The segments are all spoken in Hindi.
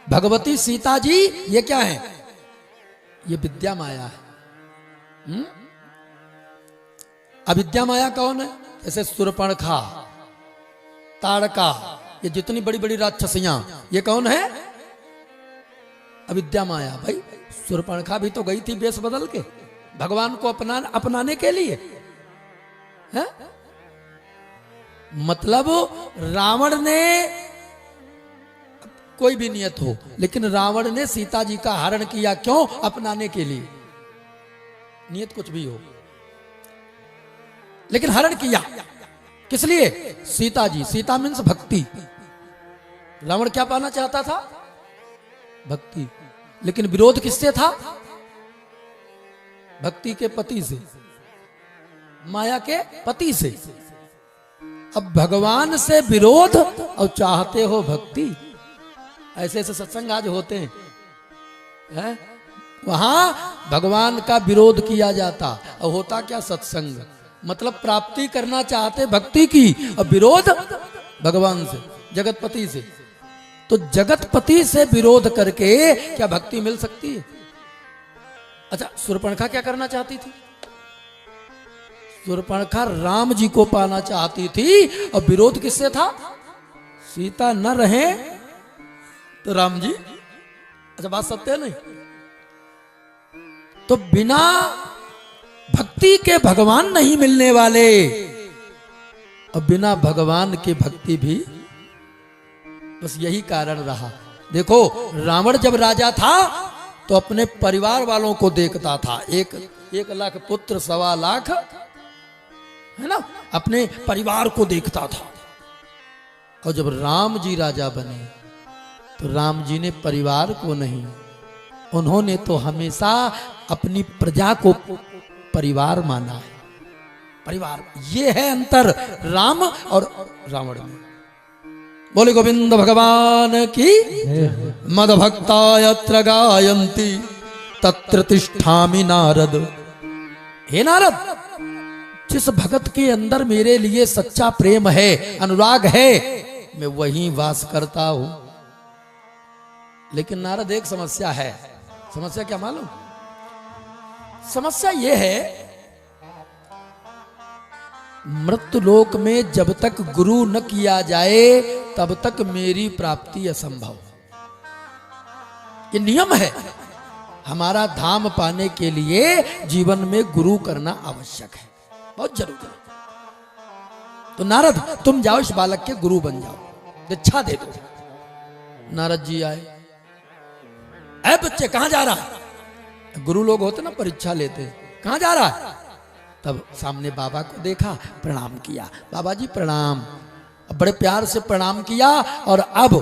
भगवती सीता जी ये क्या है? ये विद्या माया है। अविद्या माया कौन है? जैसे शूर्पणखा, ताड़का, ये जितनी बड़ी बड़ी राक्षसियां, ये कौन है? अविद्या माया। भाई शूर्पणखा भी तो गई थी वेश बदल के भगवान को अपनाने के लिए, है? मतलब रावण ने, कोई भी नियत हो, लेकिन रावण ने सीता जी का हरण किया, क्यों? अपनाने के लिए। नियत कुछ भी हो, लेकिन हरण किया किस लिए? सीता जी। सीता मीन्स भक्ति। रावण क्या पाना चाहता था? भक्ति। लेकिन विरोध किससे था? भक्ति के पति से, माया के पति से। अब भगवान से विरोध और चाहते हो भक्ति। ऐसे ऐसे सत्संग आज होते हैं, वहां भगवान का विरोध किया जाता और होता क्या? सत्संग। मतलब प्राप्ति करना चाहते भक्ति की और विरोध भगवान से, जगतपति से। तो जगतपति से विरोध करके क्या भक्ति मिल सकती है? अच्छा, शूर्पणखा क्या करना चाहती थी? शूर्पणखा राम जी को पाना चाहती थी और विरोध किससे था? सीता न रहे तो राम जी। अच्छा, बात सत्य है नहीं? तो बिना भक्ति के भगवान नहीं मिलने वाले, और बिना भगवान के भक्ति भी। बस यही कारण रहा। देखो, रावण जब राजा था तो अपने परिवार वालों को देखता था। एक लाख पुत्र, 1.25 लाख, है ना? अपने परिवार को देखता था। और जब राम जी राजा बने तो राम जी ने परिवार को नहीं, उन्होंने तो हमेशा अपनी प्रजा को परिवार माना है। परिवार, ये है अंतर राम और रावण में। बोले गोविंद भगवान की। मद भक्ता यत्र गायन्ति तत्र तिष्ठामि नारद। हे नारद, जिस भगत के अंदर मेरे लिए सच्चा प्रेम है, अनुराग है, मैं वहीं वास करता हूं। लेकिन नारद, एक समस्या है। समस्या क्या मालूम? समस्या यह है, मृत्युलोक में जब तक गुरु न किया जाए तब तक मेरी प्राप्ति असंभव। ये नियम है। हमारा धाम पाने के लिए जीवन में गुरु करना आवश्यक है, बहुत जरूरी है। तो नारद, तुम जाओ, इस बालक के गुरु बन जाओ, दीक्षा दे दो। नारद जी आए। ऐ बच्चे, कहां जा रहा है? गुरु लोग होते ना, परीक्षा लेते, कहां जा रहा है? तब सामने बाबा को देखा, प्रणाम किया। बाबा जी प्रणाम। बड़े प्यार से प्रणाम किया और अब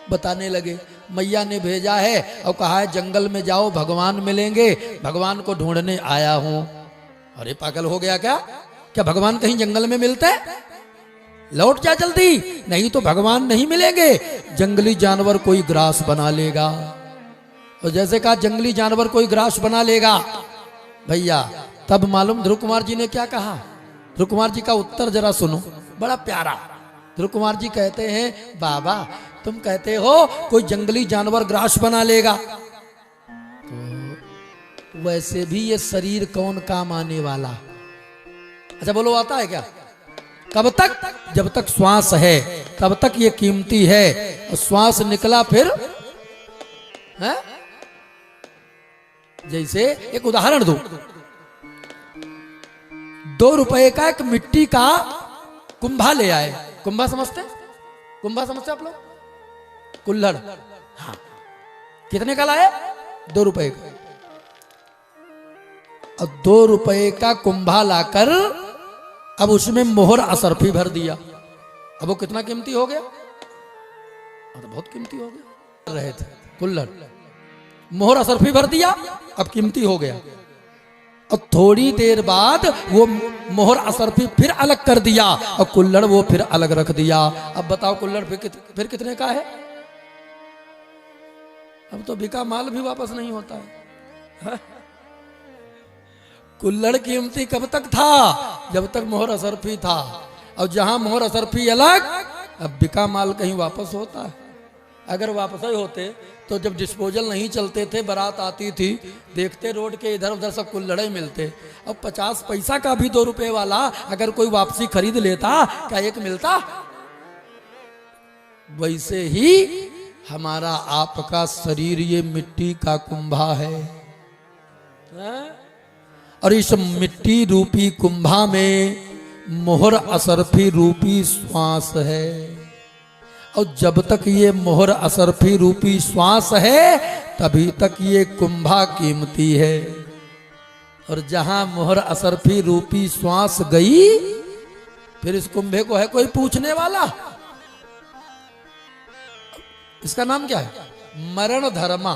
बताने लगे, मैया ने भेजा है और कहा है जंगल में जाओ, भगवान मिलेंगे, भगवान को ढूंढने आया हूं। अरे पागल हो गया क्या? क्या भगवान कहीं जंगल में मिलते? लौट जा जल्दी, नहीं तो भगवान नहीं मिलेंगे। जंगली जानवर कोई ग्रास बना लेगा। और जैसे कहा जंगली जानवर कोई ग्रास बना लेगा, भैया, तब मालूम ध्रुव कुमार जी ने क्या कहा? ध्रुव कुमार जी का उत्तर जरा सुनो, बड़ा प्यारा। ध्रुव कुमार जी कहते हैं, बाबा तुम कहते हो कोई जंगली जानवर ग्रास बना लेगा, तो वैसे भी ये शरीर कौन काम आने वाला? अच्छा बोलो, आता है क्या? कब तक? जब तक श्वास है तब तक ये कीमती है, और श्वास निकला फिर है? जैसे एक उदाहरण दो, 2 रुपए का एक मिट्टी का कुंभा ले आए। कुंभा समझते? कुंभा समझते आप लोग? कुल्हड़। हाँ, कितने का लाए? 2 रुपए का। और 2 रुपए का कुंभा लाकर अब उसमें मोहर असरफी भर दिया। अब वो कितना कीमती हो गया? तो बहुत कीमती हो गया। रहे थे कुल्हड़, मोहर असरफी भर दिया, अब कीमती हो गया। और थोड़ी देर बाद वो मोहर असरफी फिर अलग कर दिया और कुल्हड़ वो फिर अलग रख दिया। अब बताओ कुल्हड़ फिर कितने का है? अब तो बिका माल भी वापस नहीं होता है। कुल्हड़ कीमती कब तक था? जब तक मोहर असरफी था। और जहां मोहर असरफी अलग, अब बिका माल कहीं वापस होता है? अगर वापस ही होते तो जब डिस्पोजल नहीं चलते थे, बारात आती थी, देखते रोड के इधर उधर सब कुल्लड़े मिलते। अब 50 पैसा का भी 2 रुपए वाला अगर कोई वापसी खरीद लेता, क्या एक मिलता? वैसे ही हमारा आपका शरीर ये मिट्टी का कुंभा है, और इस मिट्टी रूपी कुंभा में मोहर असरफी रूपी श्वास है। और जब तक ये मोहर असरफी रूपी श्वास है तभी तक ये कुंभा कीमती है। और जहां मोहर असरफी रूपी श्वास गई, फिर इस कुंभे को है कोई पूछने वाला? इसका नाम क्या है? मरण धर्मा।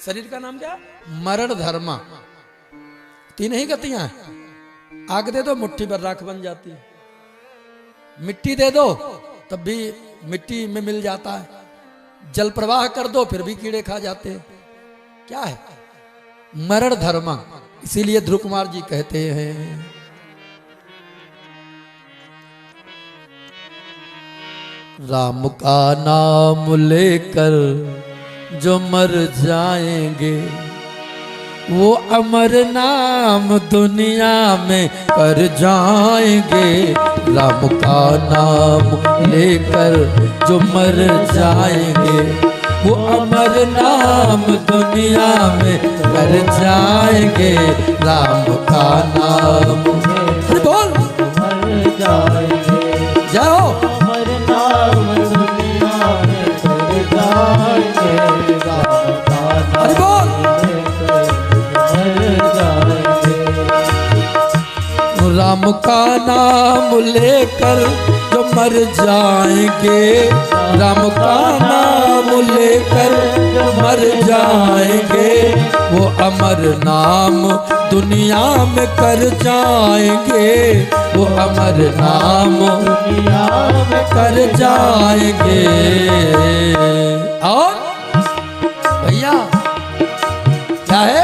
शरीर का नाम क्या है? मरण धर्मा। 3 ही गतियां हैं। आग दे दो, मुट्ठी भर राख बन जाती है। मिट्टी दे दो, तब भी मिट्टी में मिल जाता है। जल प्रवाह कर दो, फिर भी कीड़े खा जाते हैं। क्या है? मरण धर्मा। इसीलिए ध्रुव कुमार जी कहते हैं, राम का नाम लेकर जो मर जाएंगे, वो अमर नाम दुनिया में कर जाएंगे। राम का नाम लेकर जो मर जाएंगे, वो अमर नाम दुनिया में कर जाएंगे। राम का नाम बोल मर जाएंगे, जाओ अमर नाम दुनिया में कर जाएंगे। राम का नाम लेकर जो मर जाएंगे, राम का नाम लेकर जो मर जाएंगे, वो अमर नाम दुनिया में कर जाएंगे। वो अमर नाम दुनिया में कर जाएंगे। और भैया क्या है?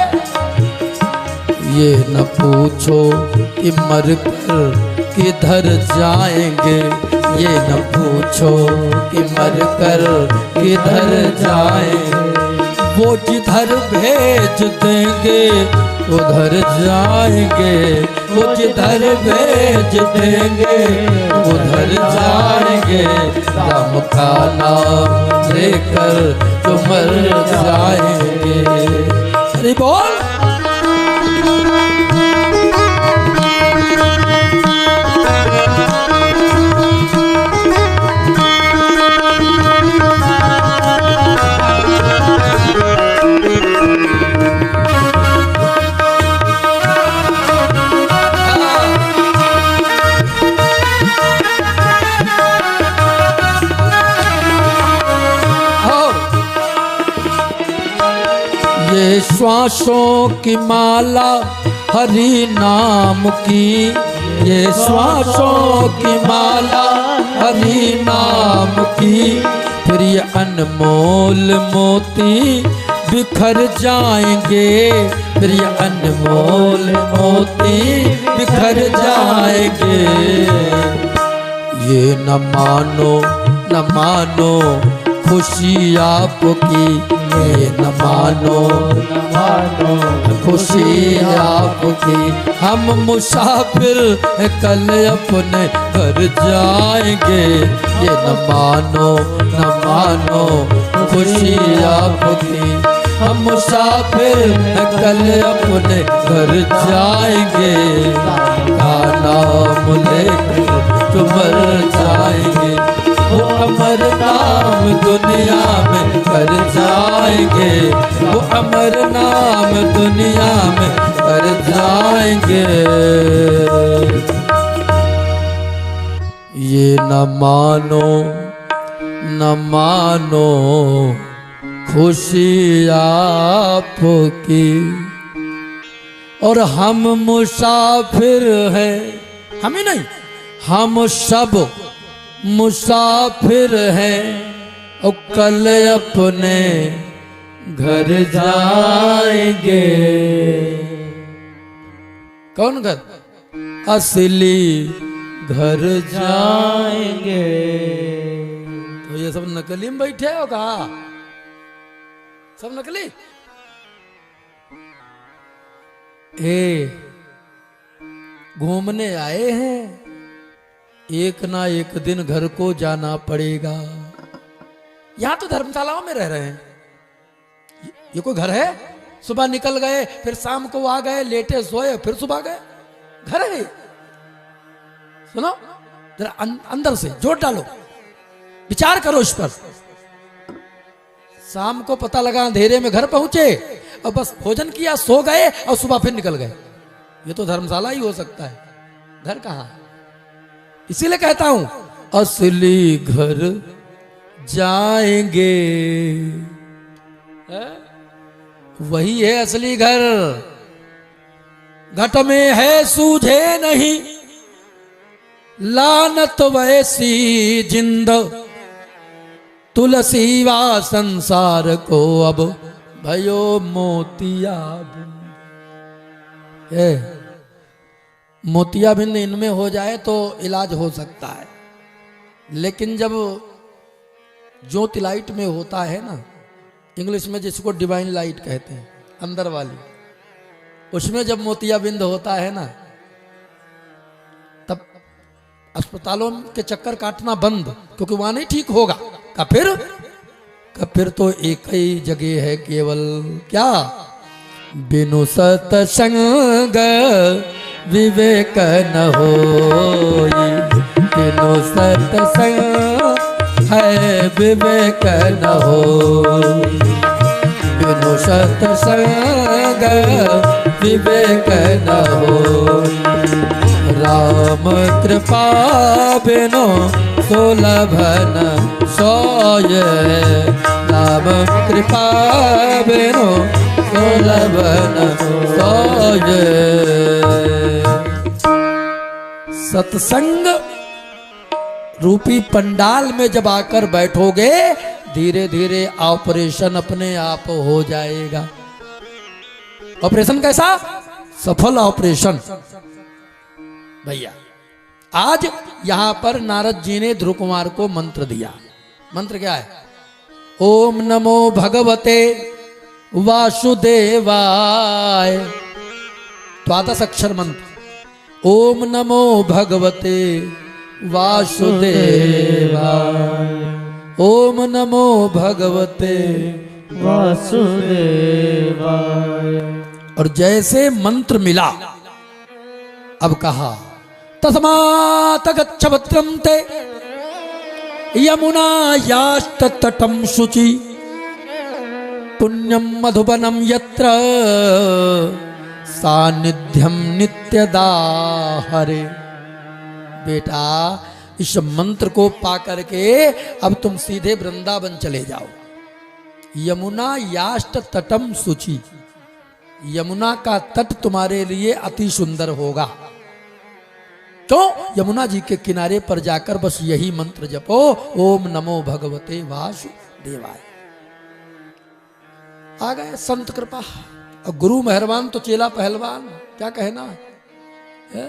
ये न पूछो कि मर कर किधर जाएंगे, ये न पूछो कि मर कर किधर जाएंगे। वो जिधर भेज देंगे उधर जाएंगे, वो जिधर भेज देंगे उधर जाएंगे। राम का नाम लेकर जो मर जाएंगे। अरे बोल श्वासों की माला हरि नाम की, ये श्वासों की माला हरि नाम की। फिर ये अनमोल मोती बिखर जाएंगे, फिर ये अनमोल मोती बिखर जाएंगे। ये न मानो न मानो खुशी आपकी, ये न मानो खुशी आपकी। हम मुसाफिर कल अपने घर जाएंगे, ये न मानो खुशी आपकी। हम मुसाफिर कल अपने घर जाएंगे, का नाम लेकर जो मर जाएंगे। वो अमर नाम दुनिया में कर जाएंगे, वो अमर नाम दुनिया में कर जाएंगे। ये न मानो खुशी आपकी, और हम मुसाफिर हैं, हम ही नहीं हम सब मुसाफिर हैं, और कल अपने घर जाएंगे। कौन घर? असली घर जाएंगे। तो ये सब नकली में बैठे हो कहा? सब नकली? घूमने आए हैं, एक ना एक दिन घर को जाना पड़ेगा। यहां तो धर्मशालाओं में रह रहे हैं, ये कोई घर है? सुबह निकल गए, फिर शाम को आ गए, लेटे सोए, फिर सुबह गए, घर है? सुनो जरा अंदर से जोर डालो, विचार करो इस पर। शाम को पता लगा अंधेरे में घर पहुंचे और बस भोजन किया, सो गए और सुबह फिर निकल गए। ये तो धर्मशाला ही हो सकता है, घर कहां? इसीलिए कहता हूं असली घर जाएंगे, वही है असली घर। घट में है सूझे नहीं, लानत वैसी जिंद, तुलसी वा संसार को अब भयो मोतिया बिंद। मोतिया बिंद इनमें हो जाए तो इलाज हो सकता है, लेकिन जब ज्योति लाइट में होता है ना, इंग्लिश में जिसको डिवाइन लाइट कहते हैं, अंदर वाली, उसमें जब मोतिया बिंद होता है ना, तब अस्पतालों के चक्कर काटना बंद, क्योंकि वहां नहीं ठीक होगा। का फिर तो एक ही जगह है केवल, क्या? बिनु सतसंग विवेक न होई, बिनु सतसंग है विवेक न होई, बिनु सतसंग विवेक न होई। राम कृपा बिनु सुलभ न सोए, राम कृपा बिनु सुलभ न सोए। सत्संग रूपी पंडाल में जब आकर बैठोगे, धीरे धीरे ऑपरेशन अपने आप हो जाएगा। ऑपरेशन कैसा? सफल ऑपरेशन। भैया आज यहां पर नारद जी ने ध्रुव कुमार को मंत्र दिया। मंत्र क्या है? ओम नमो भगवते वासुदेवाय। द्वादश अक्षर मंत्र। ओम नमो भगवते वासुदेवाय, ओम नमो भगवते वासुदेवाय। और जैसे मंत्र मिला, अब कहा तस्मात् गच्छ भद्रं ते यमुनायास्तटं शुचि, पुण्यं मधुबनं यत्र सानिध्यं नित्यदा हरे। बेटा इस मंत्र को पा करके अब तुम सीधे वृंदावन चले जाओ। यमुना याष्ट तटम शुचि, यमुना का तट तुम्हारे लिए अति सुंदर होगा। क्यों? यमुना जी के किनारे पर जाकर बस यही मंत्र जपो, ओम नमो भगवते वासुदेवाय। आ गए संत कृपा, और गुरु मेहरबान तो चेला पहलवान, क्या कहना है?